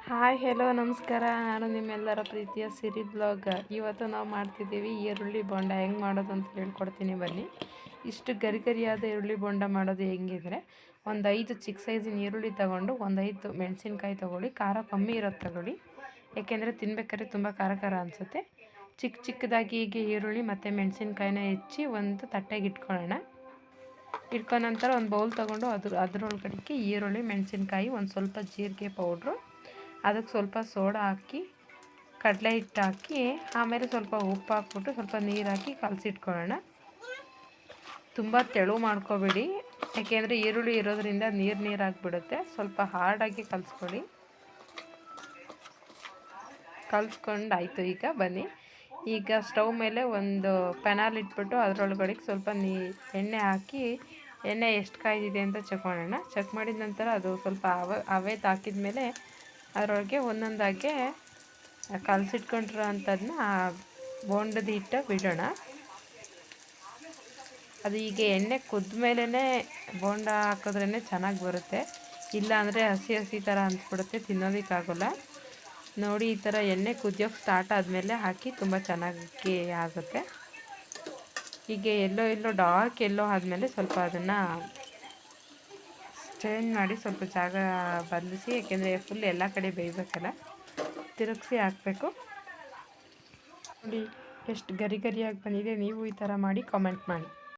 Hi hello ನಮಸ್ಕಾರ. ನಾನು ನಿಮ್ಮೆಲ್ಲರ ಪ್ರೀತಿಯ ಸಿರಿ ಬ್ಲಾಗ್. ಇವತ್ತು ನಾವು ಮಾಡ್ತಿದ್ದೀವಿ ಈರುಳ್ಳಿ ಬೋಂಡ ಹೆಂಗೆ ಮಾಡೋದು ಅಂತ ಹೇಳ್ಕೊಡ್ತೀನಿ ಬನ್ನಿ. ಇಷ್ಟು ಗರಿಗರಿಯಾದ ಈರುಳ್ಳಿ ಬೋಂಡ ಮಾಡೋದು ಹೆಂಗಿದ್ರೆ, ಒಂದು 5 ಚಿಕ್ಕ ಸೈಜಿನ ಈರುಳ್ಳಿ ತೊಗೊಂಡು ಒಂದು 5 ಮೆಣಸಿನ್ಕಾಯಿ ತೊಗೊಳ್ಳಿ. ಖಾರ ಕಮ್ಮಿ ಇರೋದು ತೊಗೊಳ್ಳಿ, ಯಾಕೆಂದರೆ ತಿನ್ಬೇಕಾದ್ರೆ ತುಂಬ ಖಾರ ಖಾರ ಅನಿಸುತ್ತೆ. ಚಿಕ್ಕದಾಗಿ ಹೀಗೆ ಈರುಳ್ಳಿ ಮತ್ತು ಮೆಣಸಿನ್ಕಾಯಿನ ಹೆಚ್ಚಿ ಒಂದು ತಟ್ಟೆಗೆ ಇಟ್ಕೊಳ್ಳೋಣ. ಇಟ್ಕೊಂಡ ನಂತರ ಒಂದು ಬೌಲ್ ತೊಗೊಂಡು ಅದರೊಳಗಡೆಗೆ ಈರುಳ್ಳಿ, ಮೆಣಸಿನ್ಕಾಯಿ, ಒಂದು ಸ್ವಲ್ಪ ಜೀರಿಗೆ ಪೌಡ್ರು, ಅದಕ್ಕೆ ಸ್ವಲ್ಪ ಸೋಡಾ ಹಾಕಿ, ಕಡಲೆ ಹಿಟ್ಟು ಹಾಕಿ, ಆಮೇಲೆ ಸ್ವಲ್ಪ ಉಪ್ಪು ಹಾಕ್ಬಿಟ್ಟು ಸ್ವಲ್ಪ ನೀರು ಹಾಕಿ ಕಲಸಿಟ್ಕೊಳ್ಳೋಣ. ತುಂಬ ತೆಳು ಮಾಡ್ಕೊಬೇಡಿ, ಯಾಕೆಂದರೆ ಈರುಳ್ಳಿ ಇರೋದ್ರಿಂದ ನೀರು ಆಗಿಬಿಡುತ್ತೆ. ಸ್ವಲ್ಪ ಹಾರ್ಡಾಗಿ ಕಲಿಸ್ಕೊಳ್ಳಿ. ಕಲಿಸ್ಕೊಂಡು ಆಯಿತು. ಈಗ ಬನ್ನಿ, ಈಗ ಸ್ಟವ್ ಮೇಲೆ ಒಂದು ಪೆನಾಲ್ ಇಟ್ಬಿಟ್ಟು ಅದರೊಳಗಡೆ ಸ್ವಲ್ಪ ಎಣ್ಣೆ ಹಾಕಿ, ಎಣ್ಣೆ ಎಷ್ಟು ಕಾಯ್ದಿದೆ ಅಂತ ಚೆಕ್ ಮಾಡೋಣ. ಚೆಕ್ ಮಾಡಿದ ನಂತರ ಅದು ಸ್ವಲ್ಪ ಹವೆದು ಹಾಕಿದ ಮೇಲೆ ಅದರೊಳಗೆ ಒಂದೊಂದಾಗೆ ಕಲಸಿಟ್ಕೊಂಡಿರೋ ಅಂಥದನ್ನ ಬೋಂಡದ ಹಿಟ್ಟು ಬಿಡೋಣ. ಅದು ಈಗ ಎಣ್ಣೆ ಕುದ್ದ ಮೇಲೇ ಬೋಂಡ ಹಾಕಿದ್ರೇ ಚೆನ್ನಾಗಿ ಬರುತ್ತೆ, ಇಲ್ಲಾಂದರೆ ಹಸಿ ಥರ ಅನಿಸ್ಬಿಡುತ್ತೆ, ತಿನ್ನೋದಕ್ಕಾಗೋಲ್ಲ. ನೋಡಿ, ಈ ಥರ ಎಣ್ಣೆ ಕುದಿಯೋಕ್ಕೆ ಸ್ಟಾರ್ಟ್ ಆದಮೇಲೆ ಹಾಕಿ ತುಂಬ ಚೆನ್ನಾಗಿ ಆಗುತ್ತೆ. ಹೀಗೆ ಎಲ್ಲೋ ಡಾರ್ಕ್ ಎಲ್ಲೋ ಆದಮೇಲೆ ಸ್ವಲ್ಪ ಅದನ್ನು ಚೇಂಜ್ ಮಾಡಿ ಸ್ವಲ್ಪ ಜಾಗ ಬದಲಿಸಿ, ಯಾಕೆಂದರೆ ಫುಲ್ ಎಲ್ಲ ಕಡೆ ಬೇಯಬೇಕಲ್ಲ, ತಿರುಗಿಸಿ ಹಾಕಬೇಕು. ನೋಡಿ ಎಷ್ಟು ಗರಿಯಾಗಿ ಬಂದಿದೆ. ನೀವು ಈ ಥರ ಮಾಡಿ ಕಾಮೆಂಟ್ ಮಾಡಿ.